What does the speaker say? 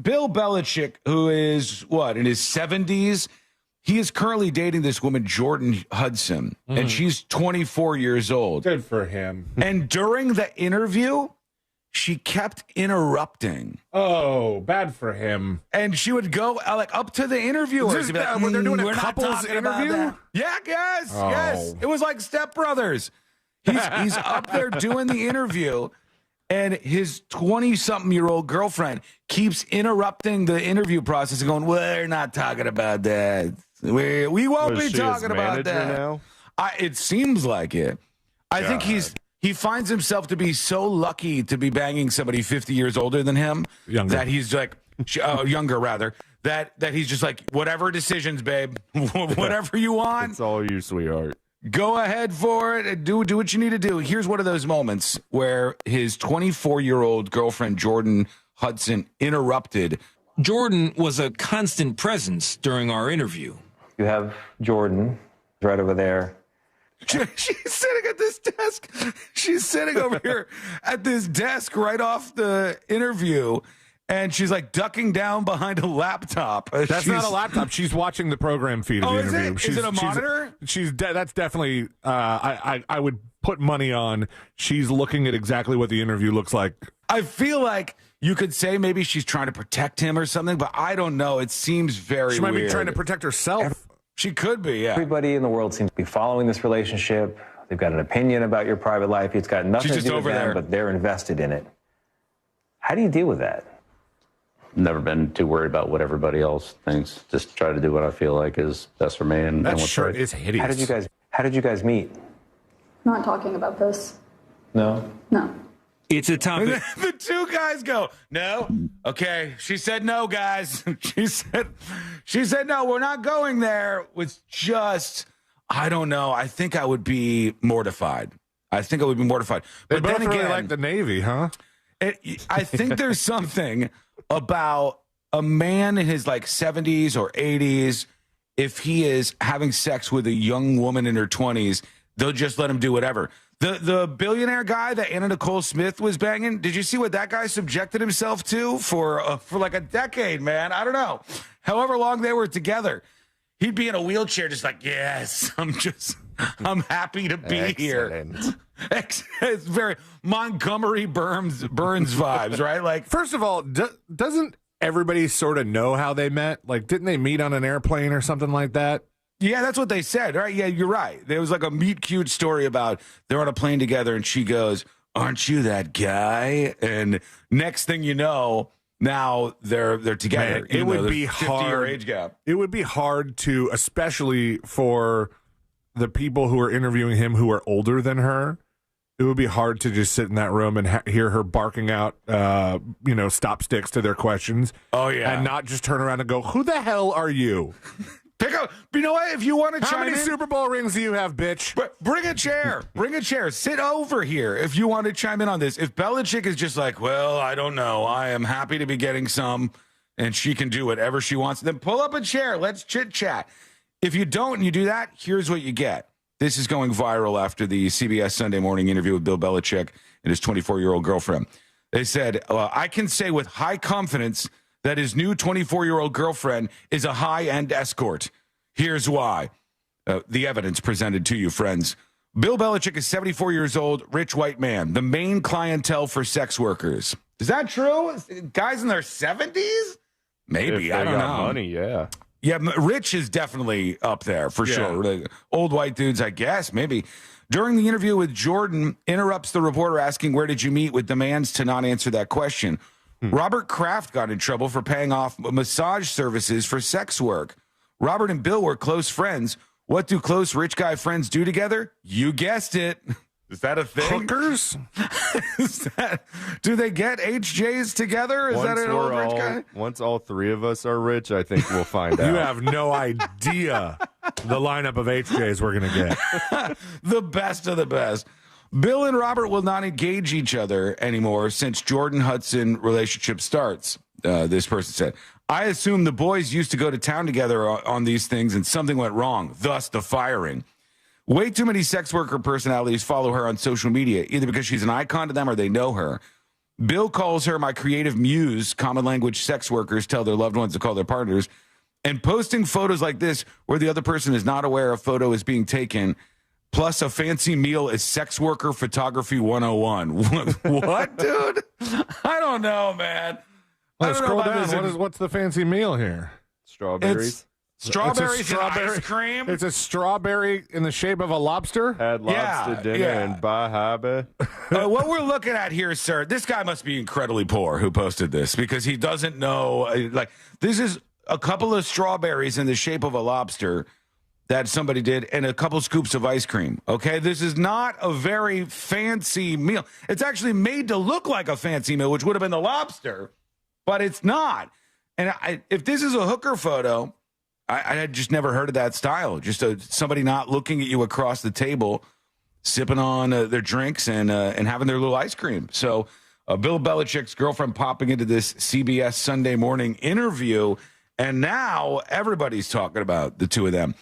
Bill Belichick, who is in his 70s, he is currently dating this woman, Jordon Hudson, and she's 24 years old. Good for him. And during the interview, she kept interrupting. Oh, bad for him. And she would go up to the interviewers. When they're doing a couples interview? Yeah, yes. It was like Step Brothers. He's up there doing the interview, and his 20-something-year-old girlfriend keeps interrupting the interview process and going, we're not talking about that. We won't be talking about that. Now? It seems like it. I think he finds himself to be so lucky to be banging somebody 50 years older than him that he's like, younger rather, that he's just like, whatever decisions, babe, whatever you want. It's all you, sweetheart. Go ahead for it and do what you need to do. Here's one of those moments where his 24-year-old girlfriend, Jordon Hudson, interrupted. Jordon was a constant presence during our interview. You have Jordon right over there. She's sitting at this desk. She's sitting over here at this desk right off the interview, and she's like ducking down behind a laptop. That's not a laptop. She's watching the program feed of the interview. Is it a monitor? That's definitely. I would put money on. She's looking at exactly what the interview looks like. I feel like you could say maybe she's trying to protect him or something, but I don't know. It seems very weird. She might be trying to protect herself. She could be, yeah. Everybody in the world seems to be following this relationship. They've got an opinion about your private life. It's got nothing to do with them, but they're invested in it. How do you deal with that? Never been too worried about what everybody else thinks. Just try to do what I feel like is best for me. And that what's shirt right. is hideous. How did you guys meet? Not talking about this. No? No. It's a topic. The two guys go, no. Okay. She said no, guys. She said no, we're not going there. Was just, I don't know. I think I would be mortified. They But both then really again, like the Navy, huh? I think there's something about a man in his 70s or 80s. If he is having sex with a young woman in her 20s, they'll just let him do whatever. The billionaire guy that Anna Nicole Smith was banging, did you see what that guy subjected himself to for like a decade, man? I don't know. However long they were together, he'd be in a wheelchair just like, yes, I'm happy to be here. It's very Montgomery Burns vibes, right? Like, first of all, doesn't everybody sort of know how they met? Like, didn't they meet on an airplane or something like that? Yeah, that's what they said, right? Yeah, you're right. There was like a meet cute story about they're on a plane together, and she goes, "Aren't you that guy?" And next thing you know, now they're together. Man, it would be 50-year age gap. It would be hard to, especially for the people who are interviewing him who are older than her. It would be hard to just sit in that room and hear her barking out, stop sticks to their questions. Oh yeah, and not just turn around and go, "Who the hell are you?" Pick up. You know what? If you want to chime in. How many Super Bowl rings do you have, bitch? Bring a chair. Bring a chair. Sit over here if you want to chime in on this. If Belichick is just like, well, I don't know. I am happy to be getting some, and she can do whatever she wants, then pull up a chair. Let's chit-chat. If you don't and you do that, here's what you get. This is going viral after the CBS Sunday Morning interview with Bill Belichick and his 24-year-old girlfriend. They said, I can say with high confidence that his new 24-year-old girlfriend is a high-end escort. Here's why. The evidence presented to you, friends. Bill Belichick is 74 years old, rich white man, the main clientele for sex workers. Is that true? Guys in their 70s? Maybe. I don't know. Money, yeah. Yeah, rich is definitely up there for sure. Like, old white dudes, I guess, maybe. During the interview with Jordon, interrupts the reporter asking, where did you meet, with demands to not answer that question. Robert Kraft got in trouble for paying off massage services for sex work. Robert and Bill were close friends. What do close rich guy friends do together? You guessed it. Is that a thing? Hookers? Do they get HJs together? Is that an old rich guy? Once all three of us are rich, I think we'll find out. You have no idea the lineup of HJs we're going to get. The best of the best. Bill and Robert will not engage each other anymore since Jordon Hudson relationship starts, this person said. I assume the boys used to go to town together on these things and something went wrong, thus the firing. Way too many sex worker personalities follow her on social media, either because she's an icon to them or they know her. Bill calls her my creative muse. Common language sex workers tell their loved ones to call their partners. And posting photos like this where the other person is not aware a photo is being taken, plus a fancy meal is sex worker photography 101. What, dude? I don't know, man. Let's scroll down. What's the fancy meal here? Strawberries. Strawberries and ice cream. It's a strawberry in the shape of a lobster. Had lobster dinner in Bahabe. What we're looking at here, sir, this guy must be incredibly poor who posted this because he doesn't know. Like, this is a couple of strawberries in the shape of a lobster that somebody did and a couple scoops of ice cream. Okay, this is not a very fancy meal. It's actually made to look like a fancy meal, which would have been the lobster, but it's not. And if this is a hooker photo, I had just never heard of that style. Just somebody not looking at you across the table, sipping on their drinks and having their little ice cream. So Bill Belichick's girlfriend popping into this CBS Sunday Morning interview, and now everybody's talking about the two of them.